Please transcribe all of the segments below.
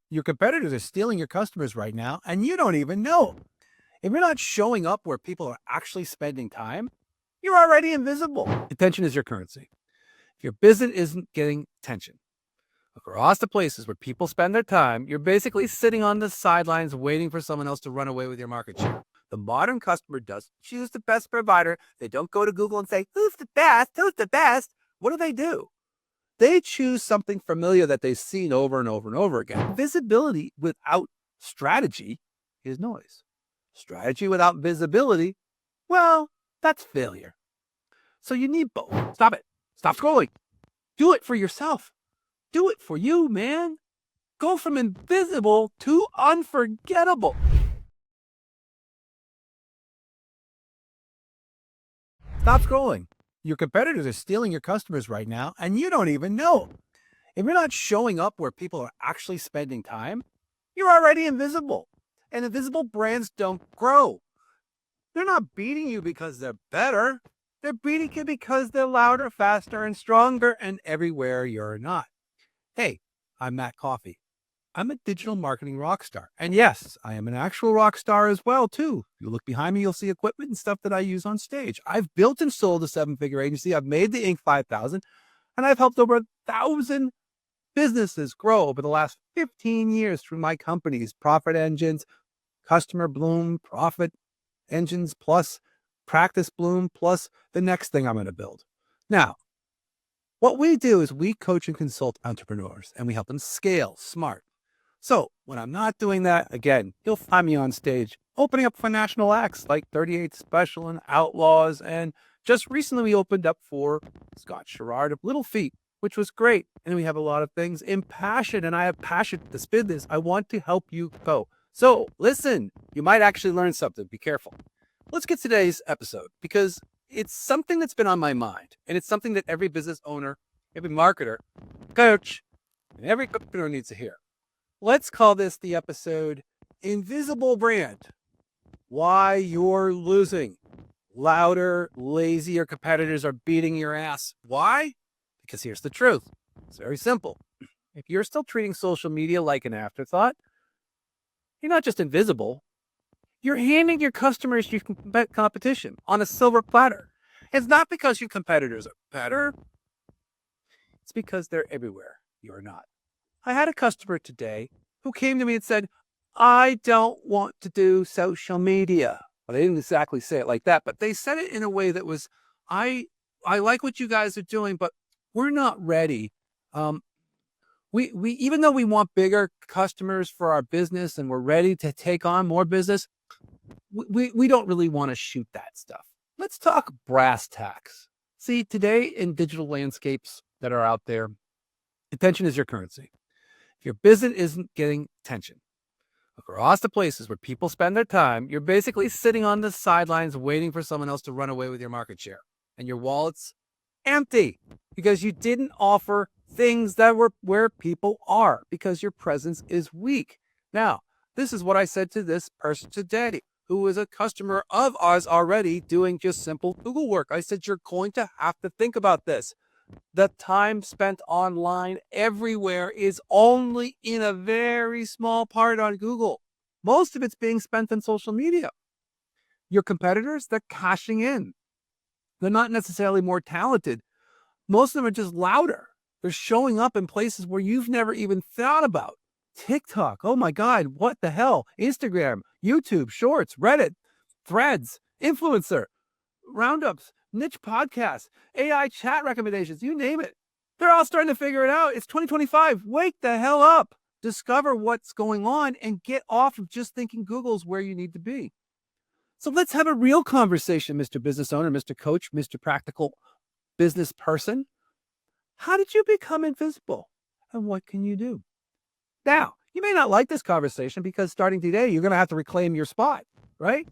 Your competitors are stealing your customers right now, and you don't even know. If you're not showing up where people are actually spending time, you're already invisible. Attention is your currency. If your business isn't getting attention across the places where people spend their time, you're basically sitting on the sidelines waiting for someone else to run away with your market share. The modern customer does choose the best provider. They don't go to Google and say, who's the best? Who's the best? What do? They choose something familiar that they've seen over and over and over again. Visibility without strategy is noise. Strategy without visibility, well, that's failure. So you need both. Stop it. Stop scrolling. Do it for yourself. Do it for you, man. Go from invisible to unforgettable. Stop scrolling. Your competitors are stealing your customers right now, and you don't even know. If you're not showing up where people are actually spending time, you're already invisible. And invisible brands don't grow. They're not beating you because they're better. They're beating you because they're louder, faster, and stronger, and everywhere you're not. Hey, I'm Matt Coffy. I'm a digital marketing rock star. And yes, I am an actual rock star as well, too. If you look behind me, you'll see equipment and stuff that I use on stage. I've built and sold a seven-figure agency. I've made the Inc. 5000, and I've helped over 1,000 businesses grow over the last 15 years through my companies, Profit Engines, Customer Bloom, Profit Engines Plus, Practice Bloom, plus the next thing I'm going to build. Now, what we do is we coach and consult entrepreneurs, and we help them scale smart. So when I'm not doing that, again, you'll find me on stage opening up for national acts like 38 Special and Outlaws. And just recently we opened up for Scott Sherrard of Little Feet, which was great. And we have a lot of things in passion, and I have passion to spin this. I want to help you go. So listen, you might actually learn something. Be careful. Let's get to today's episode because it's something that's been on my mind, and it's something that every business owner, every marketer, coach, and every entrepreneur needs to hear. Let's call this the episode, Invisible Brand. Why you're losing. Louder, lazier competitors are beating your ass. Why? Because here's the truth. It's very simple. If you're still treating social media like an afterthought, you're not just invisible. You're handing your customers your competition on a silver platter. It's not because your competitors are better. It's because they're everywhere. You're not. I had a customer today who came to me and said, I don't want to do social media. Well, they didn't exactly say it like that, but they said it in a way that was, I like what you guys are doing, but we're not ready. We even though we want bigger customers for our business and we're ready to take on more business, we don't really want to shoot that stuff. Let's talk brass tacks. See, today in digital landscapes that are out there, attention is your currency. If your business isn't getting attention across the places where people spend their time, you're basically sitting on the sidelines waiting for someone else to run away with your market share. And your wallet's empty because you didn't offer things that were where people are because your presence is weak. Now, this is what I said to this person today who is a customer of ours already doing just simple Google work. I said, you're going to have to think about this. The time spent online everywhere is only in a very small part on Google. Most of it's being spent on social media. Your competitors, they're cashing in. They're not necessarily more talented. Most of them are just louder. They're showing up in places where you've never even thought about. TikTok, oh my God, what the hell? Instagram, YouTube, Shorts, Reddit, Threads, Influencer, Roundups, niche podcasts, AI chat recommendations, you name it. They're all starting to figure it out. It's 2025. Wake the hell up. Discover what's going on and get off of just thinking Google's where you need to be. So let's have a real conversation, Mr. Business Owner, Mr. Coach, Mr. Practical Business Person. How did you become invisible? And what can you do? Now, you may not like this conversation because starting today, you're going to have to reclaim your spot, right?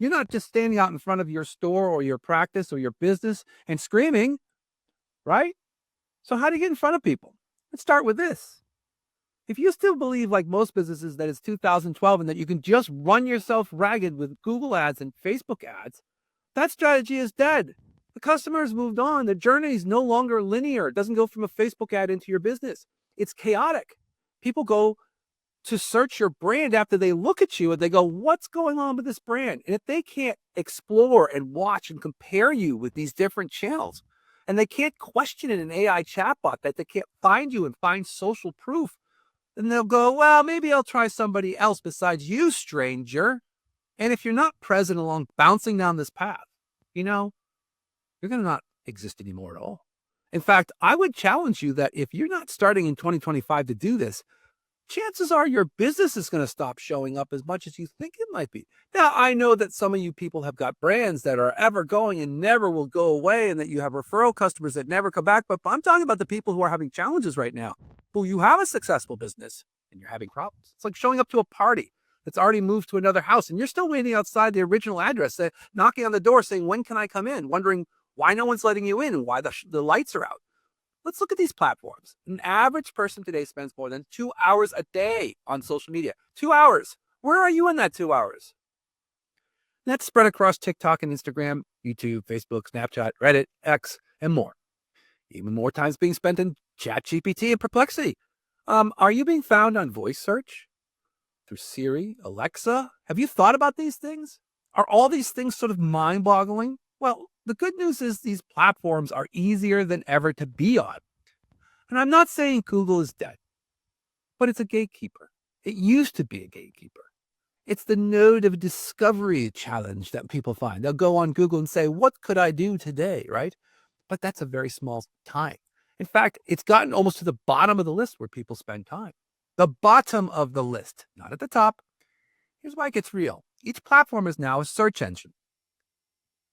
You're not just standing out in front of your store or your practice or your business and screaming, right? So how do you get in front of people? Let's start with this. If you still believe, like most businesses, that it's 2012 and that you can just run yourself ragged with Google ads and Facebook ads, that strategy is dead. The customer has moved on. The journey is no longer linear. It doesn't go from a Facebook ad into your business. It's chaotic. People go to search your brand after they look at you and they go, what's going on with this brand? And if they can't explore and watch and compare you with these different channels, and they can't question in an AI chatbot that they can't find you and find social proof, then they'll go, well, maybe I'll try somebody else besides you, stranger. And if you're not present along bouncing down this path, you're going to not exist anymore at all. In fact, I would challenge you that if you're not starting in 2025 to do this, chances are your business is going to stop showing up as much as you think it might be. Now, I know that some of you people have got brands that are ever going and never will go away, and that you have referral customers that never come back. But I'm talking about the people who are having challenges right now, who you have a successful business and you're having problems. It's like showing up to a party that's already moved to another house and you're still waiting outside the original address, knocking on the door saying, when can I come in? Wondering why no one's letting you in and why the lights are out. Let's look at these platforms. An average person today spends more than 2 hours a day on social media. 2 hours. Where are you in that 2 hours? That's spread across TikTok and Instagram, YouTube, Facebook, Snapchat, Reddit, X, and more. Even more times being spent in ChatGPT and Perplexity. Are you being found on voice search? Through Siri, Alexa? Have you thought about these things? Are all these things sort of mind-boggling? Well, the good news is these platforms are easier than ever to be on. And I'm not saying Google is dead, but it's a gatekeeper. It used to be a gatekeeper. It's the node of discovery challenge that people find. They'll go on Google and say, what could I do today, right? But that's a very small time. In fact, it's gotten almost to the bottom of the list where people spend time. The bottom of the list, not at the top. Here's why it gets real. Each platform is now a search engine.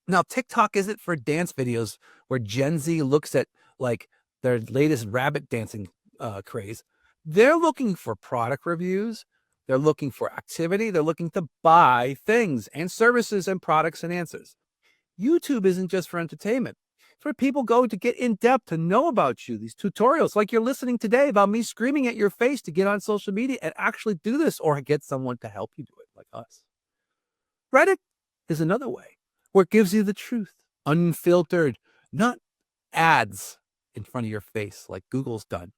Now, TikTok isn't for dance videos where Gen Z looks at like their latest rabbit dancing craze. They're looking for product reviews. They're looking for activity. They're looking to buy things and services and products and answers. YouTube isn't just for entertainment. It's where people go to get in depth, to know about you. These tutorials like you're listening today about me screaming at your face to get on social media and actually do this, or get someone to help you do it like us. Reddit is another way where it gives you the truth, unfiltered, not ads in front of your face like Google's done.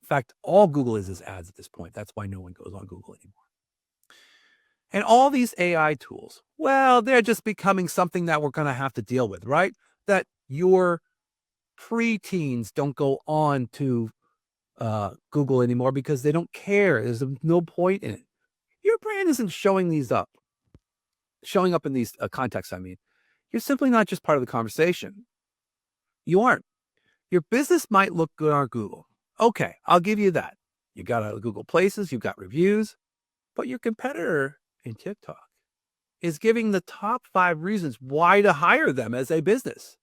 In fact, all Google is ads at this point. That's why no one goes on Google anymore. And all these AI tools, well, they're just becoming something that we're going to have to deal with, right? That your preteens don't go on to Google anymore because they don't care. There's no point in it. Your brand isn't showing up in these contexts. I mean, you're simply not just part of the conversation. You aren't. Your business might look good on Google. Okay, I'll give you that. You got Google Places, you've got reviews, but your competitor in TikTok is giving the top 5 reasons why to hire them as a business.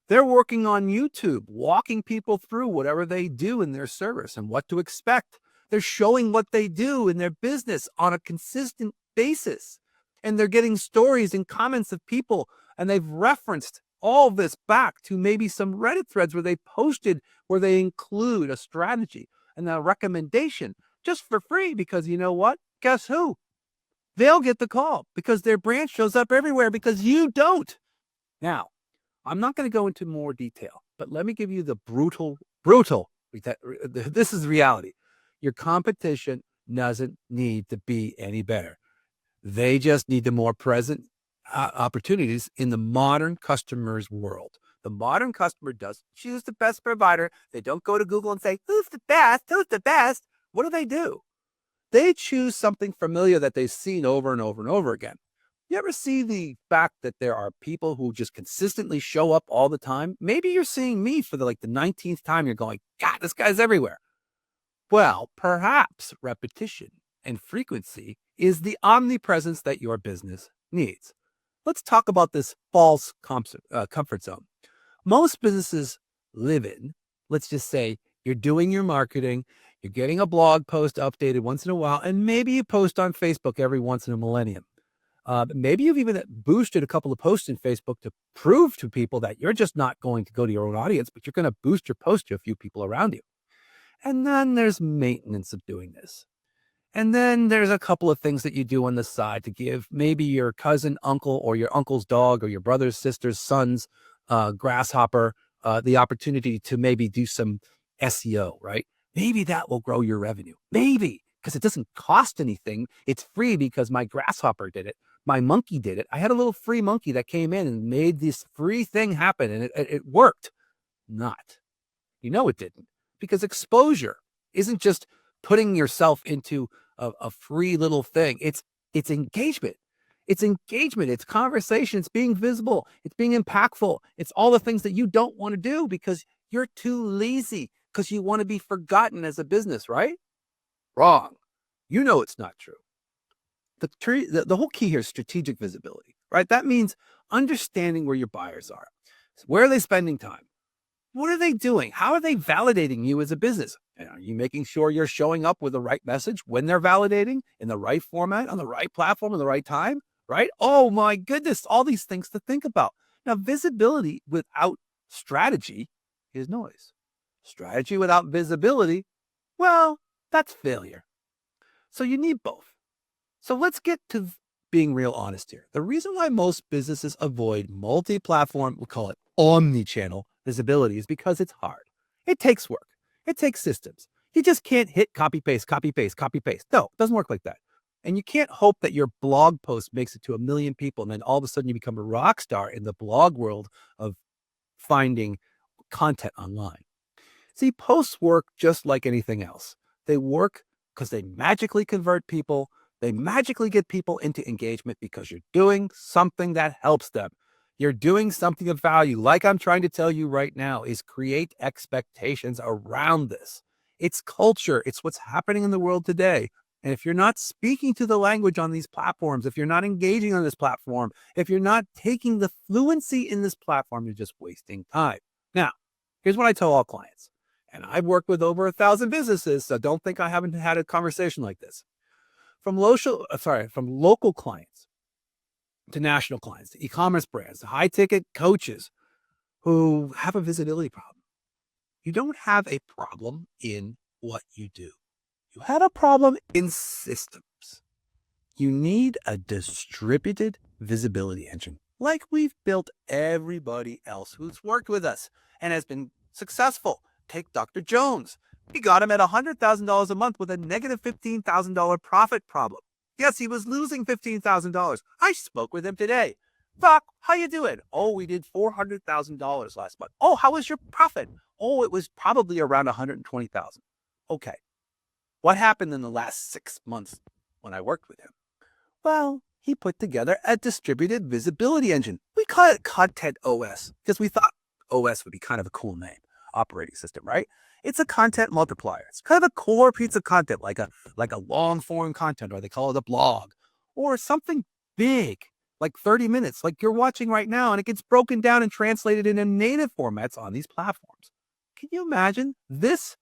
They're working on YouTube, walking people through whatever they do in their service and what to expect. They're showing what they do in their business on a consistent basis. And they're getting stories and comments of people, and they've referenced all this back to maybe some Reddit threads where they posted, where they include a strategy and a recommendation just for free, because you know what? Guess who? They'll get the call because their brand shows up everywhere because you don't. Now, I'm not going to go into more detail, but let me give you the brutal, this is reality. Your competition doesn't need to be any better. They just need the more present opportunities in the modern customer's world. The modern customer does choose the best provider. They don't go to Google and say, who's the best? Who's the best? What do? They choose something familiar that they've seen over and over and over again. You ever see the fact that there are people who just consistently show up all the time? Maybe you're seeing me for the 19th time. You're going, God, this guy's everywhere. Well, perhaps repetition and frequency is the omnipresence that your business needs. Let's talk about this false comfort zone. Most businesses live in, let's just say, you're doing your marketing, you're getting a blog post updated once in a while, and maybe you post on Facebook every once in a millennium. Maybe you've even boosted a couple of posts in Facebook to prove to people that you're just not going to go to your own audience, but you're going to boost your post to a few people around you. And then there's maintenance of doing this. And then there's a couple of things that you do on the side to give maybe your cousin, uncle, or your uncle's dog, or your brother's, sister's, son's grasshopper the opportunity to maybe do some SEO, right? Maybe that will grow your revenue. Maybe. because it doesn't cost anything. It's free because my grasshopper did it. My monkey did it. I had a little free monkey that came in and made this free thing happen, and it worked. Not. You know it didn't, because exposure isn't just putting yourself into a free little thing. It's engagement. It's engagement. It's conversation. It's being visible. It's being impactful. It's all the things that you don't want to do because you're too lazy, because you want to be forgotten as a business, right? Wrong. You know it's not true. The whole key here is strategic visibility, right? That means understanding where your buyers are. Where are they spending time? What are they doing? How are they validating you as a business? And are you making sure you're showing up with the right message when they're validating, in the right format, on the right platform, at the right time, right? Oh my goodness, all these things to think about. Now, visibility without strategy is noise. Strategy without visibility, well, that's failure. So you need both. So let's get to being real honest here. The reason why most businesses avoid multi-platform, we'll call it omnichannel visibility, is because it's hard. It takes work. It takes systems. You just can't hit copy, paste, copy, paste, copy, paste. No, it doesn't work like that. And you can't hope that your blog post makes it to 1 million people and then all of a sudden you become a rock star in the blog world of finding content online. See, posts work just like anything else. They work because they magically convert people. They magically get people into engagement because you're doing something that helps them. You're doing something of value. Like I'm trying to tell you right now, is create expectations around this. It's culture. It's what's happening in the world today. And if you're not speaking to the language on these platforms, if you're not engaging on this platform, if you're not taking the fluency in this platform, you're just wasting time. Now, here's what I tell all clients. And I've worked with over 1,000 businesses, so don't think I haven't had a conversation like this. From local clients to national clients, to e-commerce brands, to high-ticket coaches who have a visibility problem. You don't have a problem in what you do. You have a problem in systems. You need a distributed visibility engine, like we've built everybody else who's worked with us and has been successful. Take Dr. Jones. We got him at $100,000 a month with a negative $15,000 profit problem. Yes, he was losing $15,000. I spoke with him today. Doc, how you doing? Oh, we did $400,000 last month. Oh, how was your profit? Oh, it was probably around $120,000. Okay. What happened in the last 6 months when I worked with him? Well, he put together a distributed visibility engine. We call it Content OS because we thought OS would be kind of a cool name. Operating system, right? It's a content multiplier. It's kind of a core piece of content, like a long form content, or they call it a blog, or something big, like 30 minutes, like you're watching right now, and it gets broken down and translated into native formats on these platforms. Can you imagine this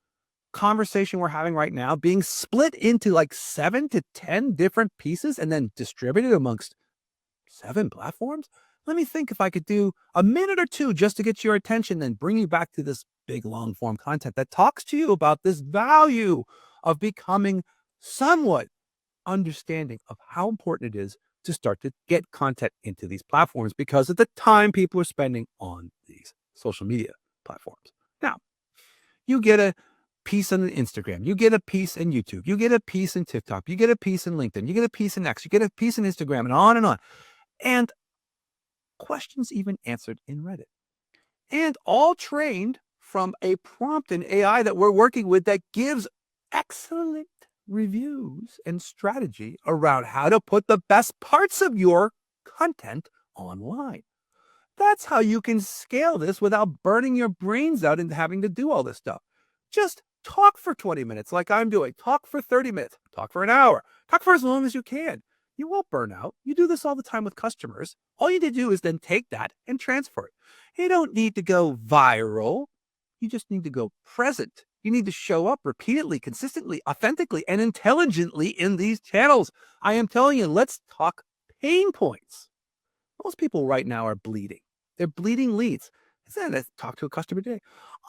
conversation we're having right now being split into like 7 to 10 different pieces and then distributed amongst 7 platforms? Let me think if I could do a minute or two just to get your attention and bring you back to this big long form content that talks to you about this value of becoming somewhat understanding of how important it is to start to get content into these platforms because of the time people are spending on these social media platforms. Now, you get a piece on Instagram, you get a piece in YouTube, you get a piece in TikTok, you get a piece in LinkedIn, you get a piece in X, you get a piece in Instagram, and on and on. And questions even answered in Reddit. And all trained from a prompt in AI that we're working with that gives excellent reviews and strategy around how to put the best parts of your content online. That's how you can scale this without burning your brains out and having to do all this stuff. Just talk for 20 minutes like I'm doing. Talk for 30 minutes. Talk for an hour. Talk for as long as you can. You won't burn out. You do this all the time with customers. All you need to do is then take that and transfer it. You don't need to go viral. You just need to go present. You need to show up repeatedly, consistently, authentically, and intelligently in these channels. I am telling you, let's talk pain points. Most people right now are bleeding. They're bleeding leads. I talked to a customer today.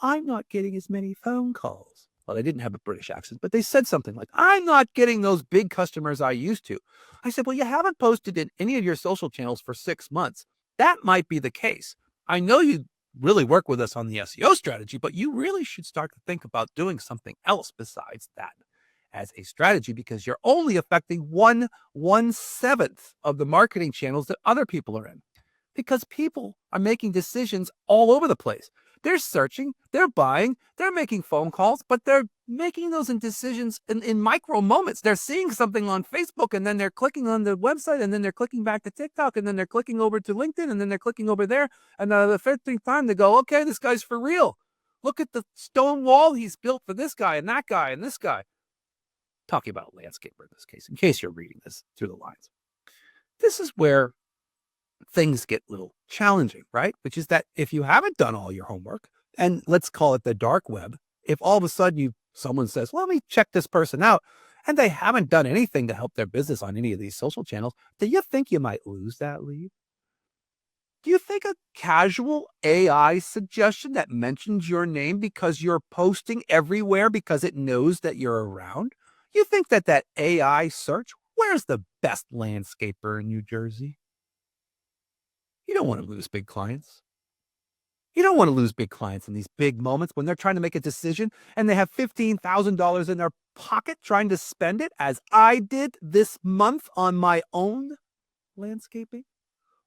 I'm not getting as many phone calls. Well, they didn't have a British accent, but they said something like, I'm not getting those big customers I used to. I said, well, you haven't posted in any of your social channels for 6 months. That might be the case. I know you really work with us on the SEO strategy, but you really should start to think about doing something else besides that. as a strategy because you're only affecting 1/7 of the marketing channels that other people are in. Because people are making decisions all over the place. They're searching, they're buying, they're making phone calls, but they're making those decisions in micro moments. They're seeing something on Facebook and then they're clicking on the website and then they're clicking back to TikTok and then they're clicking over to LinkedIn and then they're clicking over there. And the 15th time they go, okay, this guy's for real. Look at the stone wall he's built for this guy and that guy and this guy. Talking about landscaper in this case, in case you're reading this through the lines. This is where things get a little challenging, right? Which is that if you haven't done all your homework, and let's call it the dark web, if all of a sudden someone says, well, let me check this person out, and they haven't done anything to help their business on any of these social channels, do you think you might lose that lead? Do you think a casual AI suggestion that mentions your name because you're posting everywhere because it knows that you're around? You think that AI search, where's the best landscaper in New Jersey? You don't want to lose big clients. You don't want to lose big clients in these big moments when they're trying to make a decision and they have $15,000 in their pocket trying to spend it, as I did this month on my own landscaping.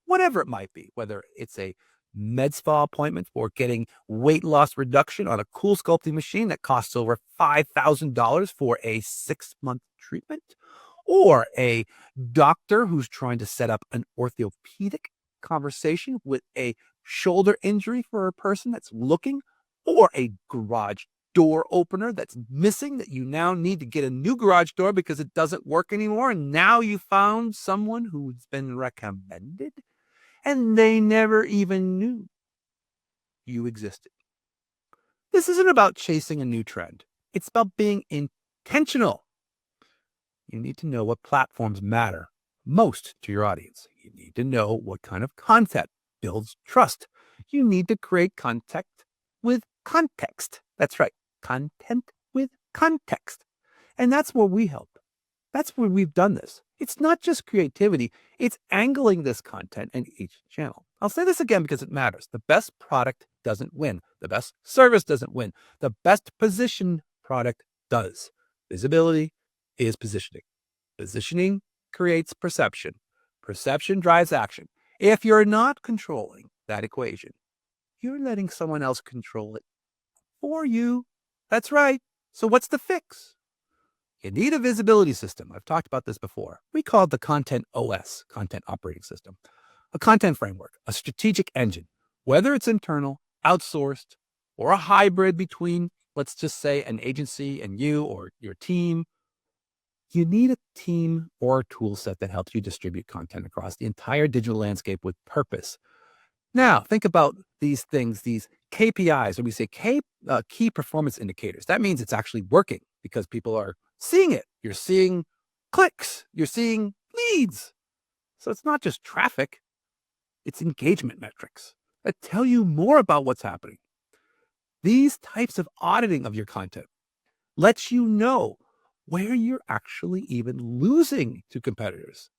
Whatever it might be, whether it's a med spa appointment or getting weight loss reduction on a cool sculpting machine that costs over $5,000 for a 6-month treatment, or a doctor who's trying to set up an orthopedic conversation with a shoulder injury for a person that's looking, or a garage door opener that's missing that you now need to get a new garage door because it doesn't work anymore. And now you found someone who's been recommended and they never even knew you existed. This isn't about chasing a new trend. It's about being intentional. You need to know what platforms matter most to your audience. You need to know what kind of content builds trust. You need to create content with context. That's right. Content with context. And that's where we help. That's where we've done this. It's not just creativity. It's angling this content in each channel. I'll say this again because it matters. The best product doesn't win. The best service doesn't win. The best positioned product does. Visibility is positioning. Positioning creates perception. Perception drives action. If you're not controlling that equation, you're letting someone else control it for you. That's right. So what's the fix? You need a visibility system. I've talked about this before. We call it the Content OS, Content Operating System, a content framework, a strategic engine, whether it's internal, outsourced, or a hybrid between, let's just say, an agency and you or your team. You need a team or a tool set that helps you distribute content across the entire digital landscape with purpose. Now, think about these things, these KPIs, or we say key performance indicators. That means it's actually working because people are seeing it. You're seeing clicks. You're seeing leads. So it's not just traffic. It's engagement metrics that tell you more about what's happening. These types of auditing of your content lets you know where you're actually even losing to competitors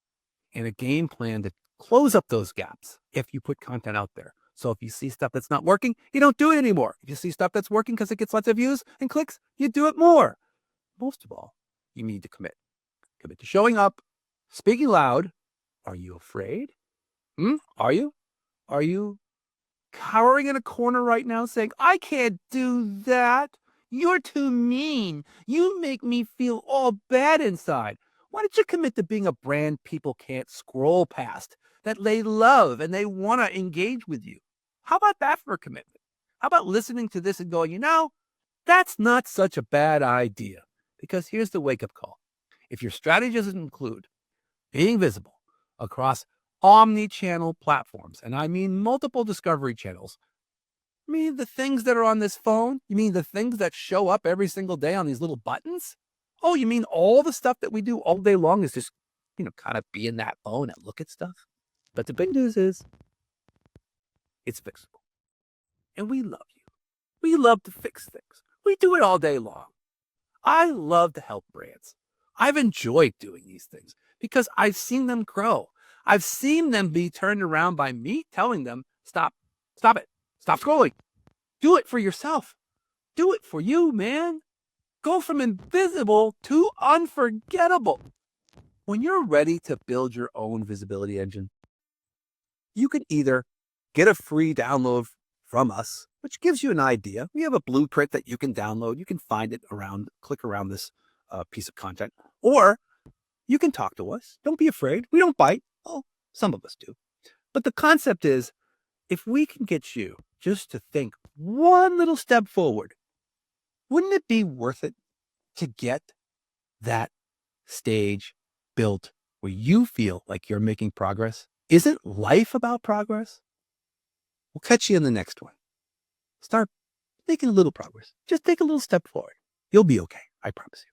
and a game plan to close up those gaps if you put content out there. So if you see stuff that's not working, you don't do it anymore. If you see stuff that's working because it gets lots of views and clicks, you do it more. Most of all, you need to commit. Commit to showing up, speaking loud. Are you afraid? Are you? Are you cowering in a corner right now saying, I can't do that? You're too mean. You make me feel all bad inside. Why don't you commit to being a brand people can't scroll past, that they love and they want to engage with you? How about that for a commitment? How about listening to this and going, that's not such a bad idea? Because here's the wake-up call. If your strategy doesn't include being visible across omnichannel platforms, and I mean multiple discovery channels, I mean the things that are on this phone? You mean the things that show up every single day on these little buttons? Oh, you mean all the stuff that we do all day long is just, kind of be in that phone and look at stuff? But the big news is it's fixable. And we love you. We love to fix things. We do it all day long. I love to help brands. I've enjoyed doing these things because I've seen them grow. I've seen them be turned around by me telling them, stop it, stop scrolling. Do it for yourself. Do it for you, man. Go from invisible to unforgettable. When you're ready to build your own visibility engine, you can either get a free download from us, which gives you an idea. We have a blueprint that you can download. You can find it around, click around this piece of content, or you can talk to us. Don't be afraid. We don't bite. Oh, some of us do. But the concept is, if we can get you just to think one little step forward, wouldn't it be worth it to get that stage built where you feel like you're making progress? Isn't life about progress? We'll catch you in the next one. Start making a little progress. Just take a little step forward. You'll be okay. I promise you.